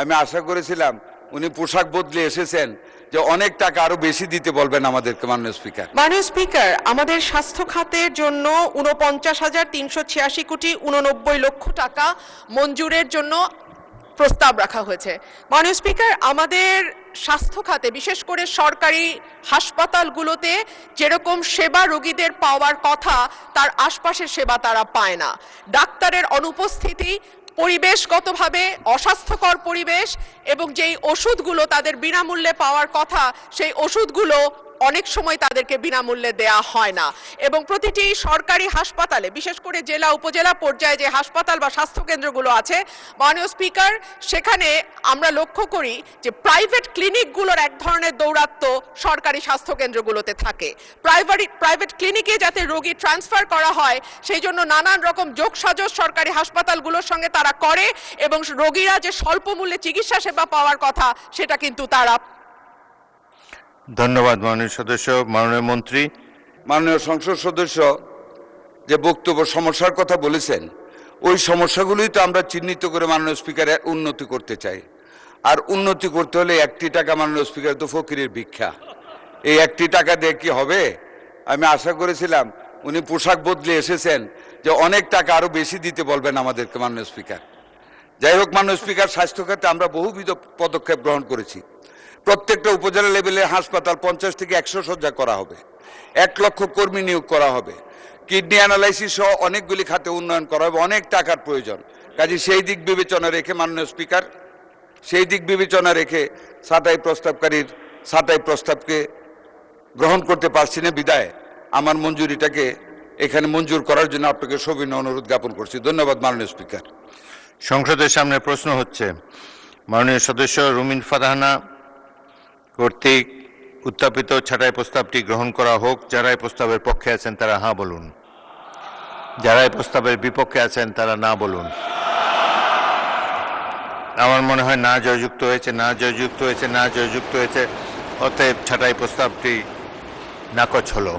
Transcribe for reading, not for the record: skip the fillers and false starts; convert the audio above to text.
আমি আশা করেছিলাম উনি পোশাক বদলে এসেছেন যে অনেক টাকা আরো বেশি দিতে বলবেন আমাদেরকে মাননীয় স্পিকার। মাননীয় স্পিকার, আমাদের স্বাস্থ্য খাতের জন্য ৪৯,৩৮৬ কোটি ৮৯ লক্ষ টাকা মঞ্জুরের জন্য প্রস্তাব রাখা হয়েছে। মাননীয় স্পিকার, আমাদের স্বাস্থ্য খাতে বিশেষ করে সরকারি হাসপাতালগুলোতে যেরকম সেবা রোগীদের পাওয়ার কথা তার আশপাশের সেবা তারা পায় না। ডাক্তারের অনুপস্থিতি, পরিবেশগতভাবে অস্বাস্থ্যকর পরিবেশ এবং যেই ওষুধগুলো তাদের বিনামূল্যে পাওয়ার কথা সেই ওষুধগুলো অনেক সময় তাদেরকে বিনামূল্যে দেয়া হয় না। এবং প্রতিটি সরকারি হাসপাতালে বিশেষ করে জেলা উপজেলা পর্যায়ে যে হাসপাতাল বা স্বাস্থ্যকেন্দ্রগুলো আছে মাননীয় স্পিকার, সেখানে আমরা লক্ষ্য করি যে প্রাইভেট ক্লিনিকগুলোর এক ধরনের দৌরাত্ম্য সরকারি স্বাস্থ্যকেন্দ্রগুলোতে থাকে। প্রাইভেট ক্লিনিকে যাতে রোগী ট্রান্সফার করা হয় সেই জন্য নানান রকম যোগসাজশ সরকারি হাসপাতালগুলোর সঙ্গে তারা করে এবং রোগীরা যে স্বল্প মূল্যে চিকিৎসা সেবা পাওয়ার কথা সেটা কিন্তু তারা। ধন্যবাদ মাননীয় সদস্য। মাননীয় মন্ত্রী। মাননীয় সংসদ সদস্য যে বক্তব্য সমস্যার কথা বলেছেন ওই সমস্যাগুলোই তো আমরা চিহ্নিত করে মাননীয় স্পিকার উন্নতি করতে চাই। আর উন্নতি করতে হলে 1টি টাকা মাননীয় স্পিকার তো ফকিরের ভিক্ষা। এই 1টি টাকা দিয়ে কি হবে? আমি আশা করেছিলাম উনি পোশাক বদলে এসেছেন যে অনেক টাকা আরো বেশি দিতে বলবেন আমাদেরকে মাননীয় স্পিকার। যাই হোক মাননীয় স্পিকার, স্বাস্থ্য খাতে আমরা বহুবিধ পদক্ষেপ গ্রহণ করেছি। প্রত্যেকটা উপজেলা লেভেলে হাসপাতাল 50 থেকে 100 শয্যা করা হবে, 1 লক্ষ কর্মী নিয়োগ করা হবে, কিডনি অ্যানালাইসিস সহ অনেকগুলি খাতে উন্নয়ন করা হবে, অনেক টাকার প্রয়োজন। কাজে সেই দিক বিবেচনা রেখে মাননীয় স্পিকার, সেই দিক বিবেচনা রেখে ছাঁটাই প্রস্তাবকে গ্রহণ করতে পারছি না বিদায় আমার মঞ্জুরিটাকে এখানে মঞ্জুর করার জন্য আপনাকে সবিনয় অনুরোধ জ্ঞাপন করছি। ধন্যবাদ মাননীয় স্পিকার। সংসদের সামনে প্রশ্ন হচ্ছে, মাননীয় সদস্য রুমিন ফারহানা কর্তৃক উত্থাপিত ছাঁটাই প্রস্তাবটি গ্রহণ করা হোক। যারা এই প্রস্তাবের পক্ষে আছেন তারা হ্যাঁ বলুন, যারা এই প্রস্তাবের বিপক্ষে আছেন তারা না বলুন। আমার মনে হয় না জয়যুক্ত হয়েছে, না জয়যুক্ত হয়েছে, না জয়যুক্ত হয়েছে। অতএব ছাঁটাই প্রস্তাবটি নাকচ হলো।